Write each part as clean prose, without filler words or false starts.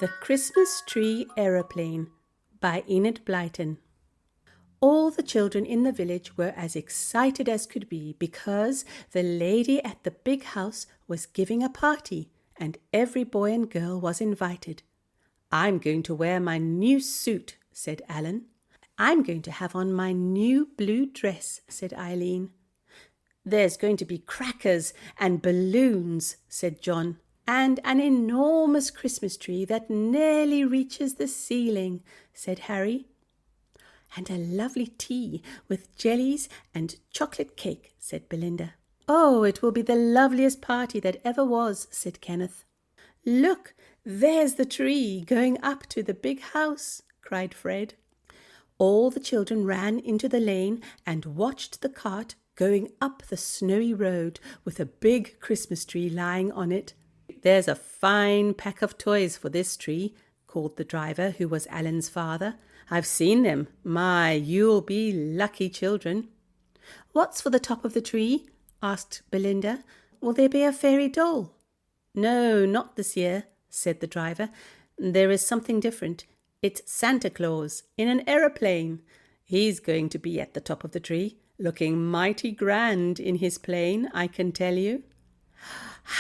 The Christmas Tree Aeroplane by Enid Blyton. All the children in the village were as excited as could be because the lady at the big house was giving a party and every boy and girl was invited. "I'm going to wear my new suit," said Alan. "I'm going to have on my new blue dress," said Eileen. "There's going to be crackers and balloons," said John. "And an enormous Christmas tree that nearly reaches the ceiling," said Harry. "And a lovely tea with jellies and chocolate cake," said Belinda. "Oh, it will be the loveliest party that ever was," said Kenneth. "Look, there's the tree going up to the big house," cried Fred. All the children ran into the lane and watched the cart going up the snowy road with a big Christmas tree lying on it. "There's a fine pack of toys for this tree," called the driver, who was Alan's father. "I've seen them. My, you'll be lucky children." "What's for the top of the tree?" asked Belinda. "Will there be a fairy doll?" "No, not this year," said the driver. "There is something different. It's Santa Claus in an aeroplane. He's going to be at the top of the tree, looking mighty grand in his plane, I can tell you."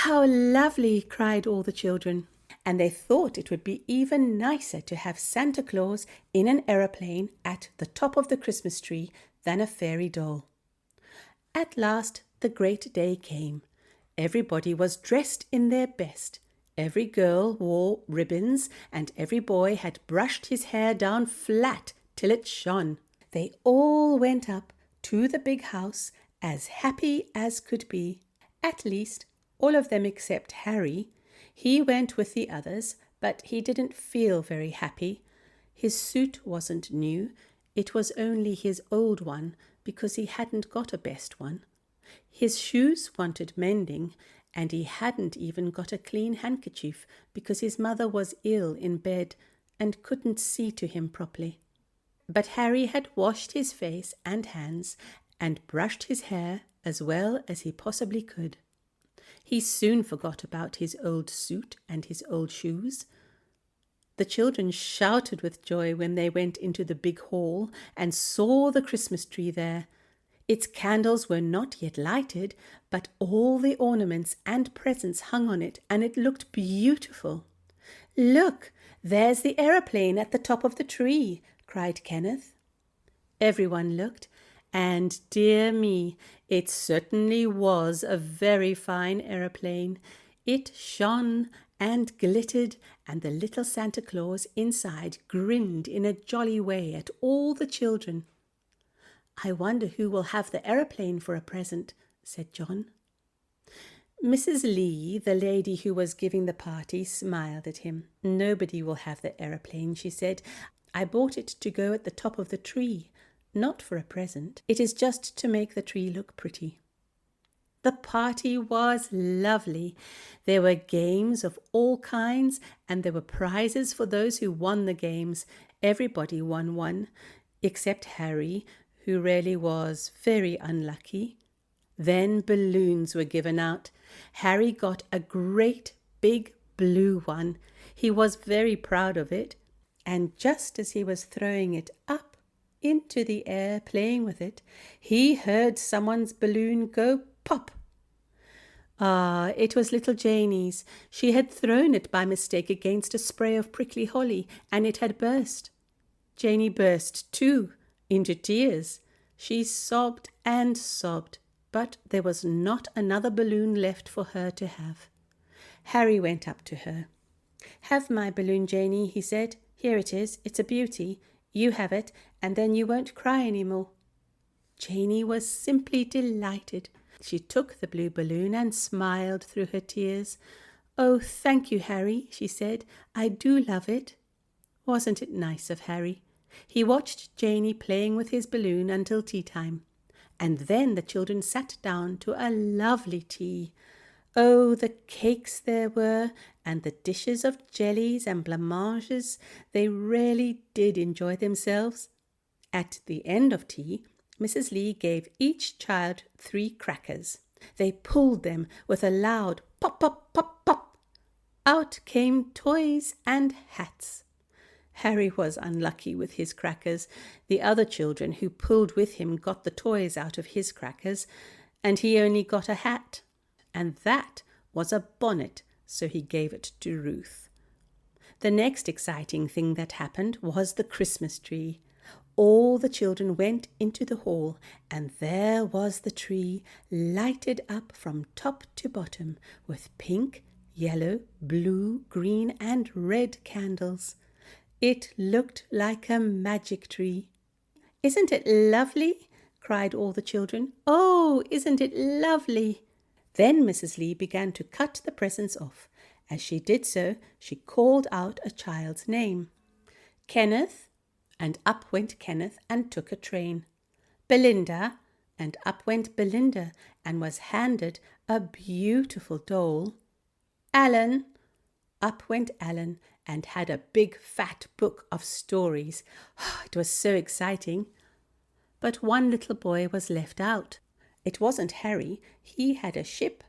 "How lovely!" cried all the children. And they thought it would be even nicer to have Santa Claus in an aeroplane at the top of the Christmas tree than a fairy doll. At last the great day came. Everybody was dressed in their best. Every girl wore ribbons, and every boy had brushed his hair down flat till it shone. They all went up to the big house as happy as could be. At least, all of them except Harry. He went with the others, but he didn't feel very happy. His suit wasn't new. It was only his old one, because he hadn't got a best one. His shoes wanted mending, and he hadn't even got a clean handkerchief because his mother was ill in bed and couldn't see to him properly. But Harry had washed his face and hands and brushed his hair as well as he possibly could. He soon forgot about his old suit and his old shoes. The children shouted with joy when they went into the big hall and saw the Christmas tree there. Its candles were not yet lighted, but all the ornaments and presents hung on it, and it looked beautiful. "Look, there's the aeroplane at the top of the tree," cried Kenneth. Everyone looked, and dear me, it certainly was a very fine aeroplane. It shone and glittered, and the little Santa Claus inside grinned in a jolly way at all the children. "I wonder who will have the aeroplane for a present," said John. Mrs. Lee, the lady who was giving the party, smiled at him. "Nobody will have the aeroplane," she said. "I bought it to go at the top of the tree, not for a present. It is just to make the tree look pretty." The party was lovely. There were games of all kinds, and there were prizes for those who won the games. Everybody won one, except Harry, who really was very unlucky. Then balloons were given out. Harry got a great big blue one. He was very proud of it, and just as he was throwing it up into the air, playing with it, he heard someone's balloon go pop. Ah, it was little Janie's. She had thrown it by mistake against a spray of prickly holly, and it had burst. Janie burst too, into tears. She sobbed and sobbed, but there was not another balloon left for her to have. Harry went up to her. "Have my balloon, Janie," he said. "Here it is. It's a beauty. You have it, and then you won't cry any more." Janie was simply delighted. She took the blue balloon and smiled through her tears. "Oh, thank you, Harry," she said. "I do love it." Wasn't it nice of Harry? He watched Janie playing with his balloon until tea time, and then the children sat down to a lovely tea. Oh, the cakes there were, and the dishes of jellies and blancmanges. They really did enjoy themselves. At the end of tea, Mrs. Lee gave each child 3 crackers. They pulled them with a loud pop, pop, pop, pop. Out came toys and hats. Harry was unlucky with his crackers. The other children who pulled with him got the toys out of his crackers, and he only got a hat. And that was a bonnet, so he gave it to Ruth. The next exciting thing that happened was the Christmas tree. All the children went into the hall, and there was the tree, lighted up from top to bottom with pink, yellow, blue, green, and red candles. It looked like a magic tree. "Isn't it lovely?" cried all the children. "Oh, isn't it lovely?" Then Mrs. Lee began to cut the presents off. As she did so, she called out a child's name. "Kenneth," and up went Kenneth and took a train. "Belinda," and up went Belinda and was handed a beautiful doll. "Alan," up went Alan and had a big fat book of stories. It was so exciting. But one little boy was left out. It wasn't Harry. He had a ship.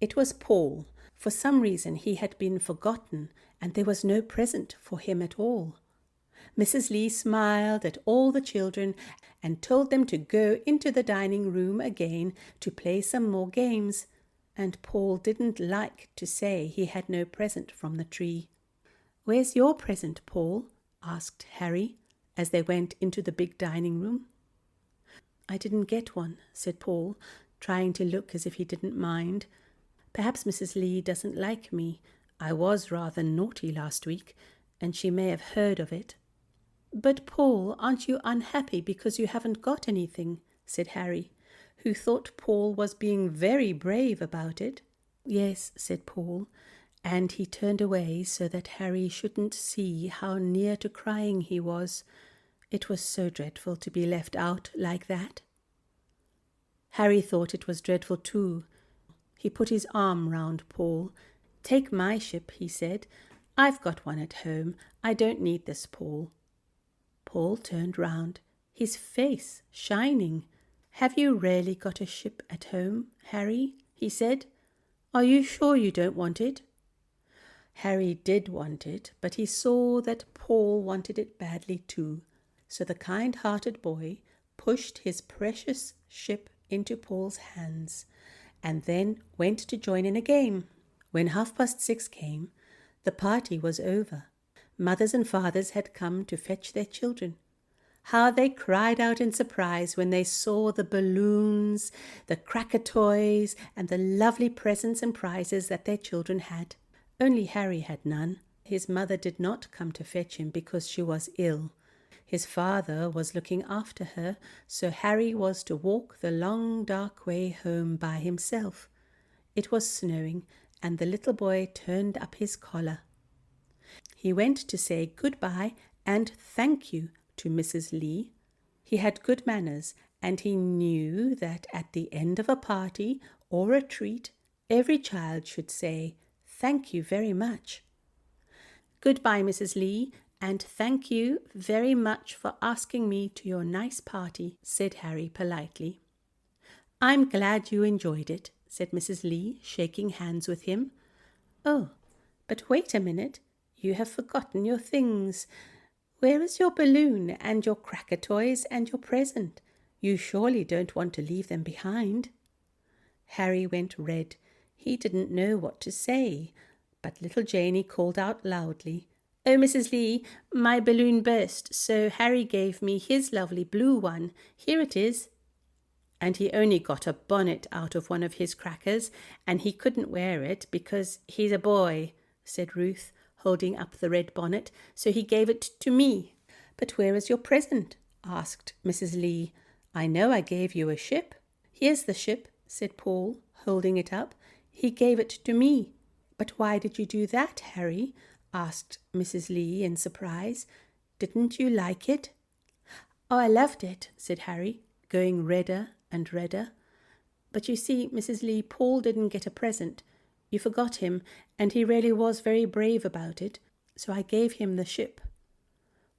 It was Paul. For some reason he had been forgotten, and there was no present for him at all. Mrs. Lee smiled at all the children and told them to go into the dining room again to play some more games, and Paul didn't like to say he had no present from the tree. "Where's your present, Paul?" asked Harry, as they went into the big dining room. "I didn't get one," said Paul, trying to look as if he didn't mind. "Perhaps Mrs. Lee doesn't like me. I was rather naughty last week, and she may have heard of it." "But, Paul, aren't you unhappy because you haven't got anything?" said Harry, who thought Paul was being very brave about it. "Yes," said Paul, and he turned away so that Harry shouldn't see how near to crying he was. It was so dreadful to be left out like that. Harry thought it was dreadful too. He put his arm round Paul. "Take my ship," he said. "I've got one at home. I don't need this, Paul." Paul turned round, his face shining. "Have you really got a ship at home, Harry?" he said. "Are you sure you don't want it?" Harry did want it, but he saw that Paul wanted it badly too. So the kind-hearted boy pushed his precious ship into Paul's hands, and then went to join in a game. When 6:30 came, the party was over. Mothers and fathers had come to fetch their children. How they cried out in surprise when they saw the balloons, the cracker toys, and the lovely presents and prizes that their children had. Only Harry had none. His mother did not come to fetch him because she was ill. His father was looking after her, so Harry was to walk the long dark way home by himself. It was snowing, and the little boy turned up his collar. He went to say goodbye and thank you to Mrs. Lee. He had good manners, and he knew that at the end of a party or a treat, every child should say, "Thank you very much." "Goodbye, Mrs. Lee, and thank you very much for asking me to your nice party," said Harry politely. "I'm glad you enjoyed it," said Mrs. Lee, shaking hands with him. "Oh, but wait a minute. You have forgotten your things. Where is your balloon and your cracker toys and your present? You surely don't want to leave them behind." Harry went red. He didn't know what to say, but little Janey called out loudly, "Oh, Mrs. Lee, my balloon burst, so Harry gave me his lovely blue one. Here it is." "And he only got a bonnet out of one of his crackers, and he couldn't wear it because he's a boy," said Ruth, holding up the red bonnet, "so he gave it to me." "But where is your present?" asked Mrs. Lee. "I know I gave you a ship." "Here's the ship," said Paul, holding it up. "He gave it to me." "But why did you do that, Harry?" asked Mrs. Lee in surprise. "Didn't you like it?" "Oh, I loved it," said Harry, going redder and redder. "But you see, Mrs. Lee, Paul didn't get a present. You forgot him, and he really was very brave about it, so I gave him the ship."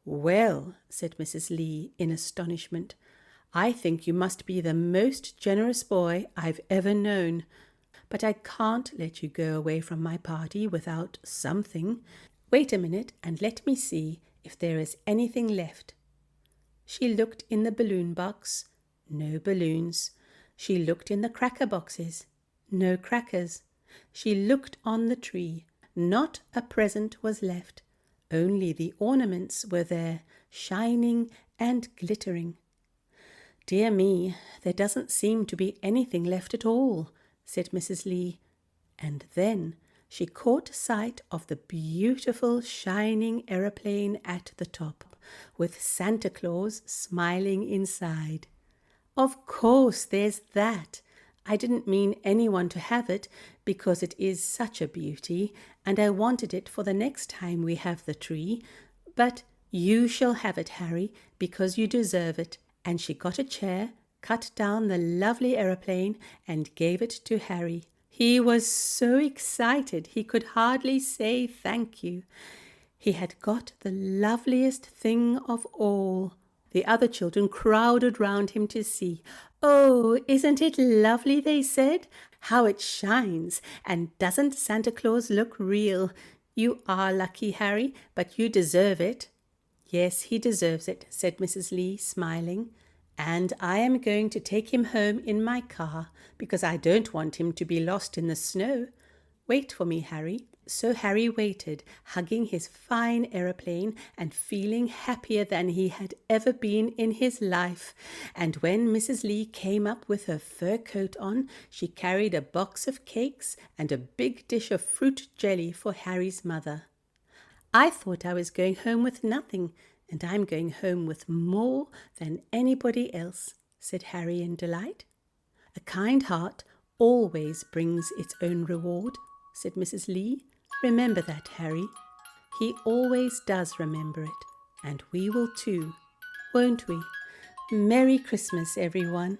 "Well," said Mrs. Lee in astonishment, "I think you must be the most generous boy I've ever known. but I can't let you go away from my party without something. Wait a minute and let me see if there is anything left." She looked in the balloon box. No balloons. She looked in the cracker boxes. No crackers. She looked on the tree. Not a present was left. Only the ornaments were there, shining and glittering. "Dear me, there doesn't seem to be anything left at all," said Mrs. Lee. And then she caught sight of the beautiful shining aeroplane at the top, with Santa Claus smiling inside. "Of course, there's that. I didn't mean anyone to have it, because it is such a beauty, and I wanted it for the next time we have the tree. But you shall have it, Harry, because you deserve it." And she got a chair, cut down the lovely aeroplane, and gave it to Harry. He was so excited he could hardly say thank you. He had got the loveliest thing of all. The other children crowded round him to see. "Oh, isn't it lovely?" they said. "How it shines! And doesn't Santa Claus look real? You are lucky, Harry, but you deserve it." "Yes, he deserves it," said Mrs. Lee, smiling. "And I am going to take him home in my car, because I don't want him to be lost in the snow. Wait for me, Harry." So Harry waited, hugging his fine aeroplane and feeling happier than he had ever been in his life. And when Mrs. Lee came up with her fur coat on, she carried a box of cakes and a big dish of fruit jelly for Harry's mother. "I thought I was going home with nothing, and I'm going home with more than anybody else," said Harry in delight. "A kind heart always brings its own reward," said Mrs. Lee. "Remember that, Harry." He always does remember it, and we will too, won't we? Merry Christmas, everyone.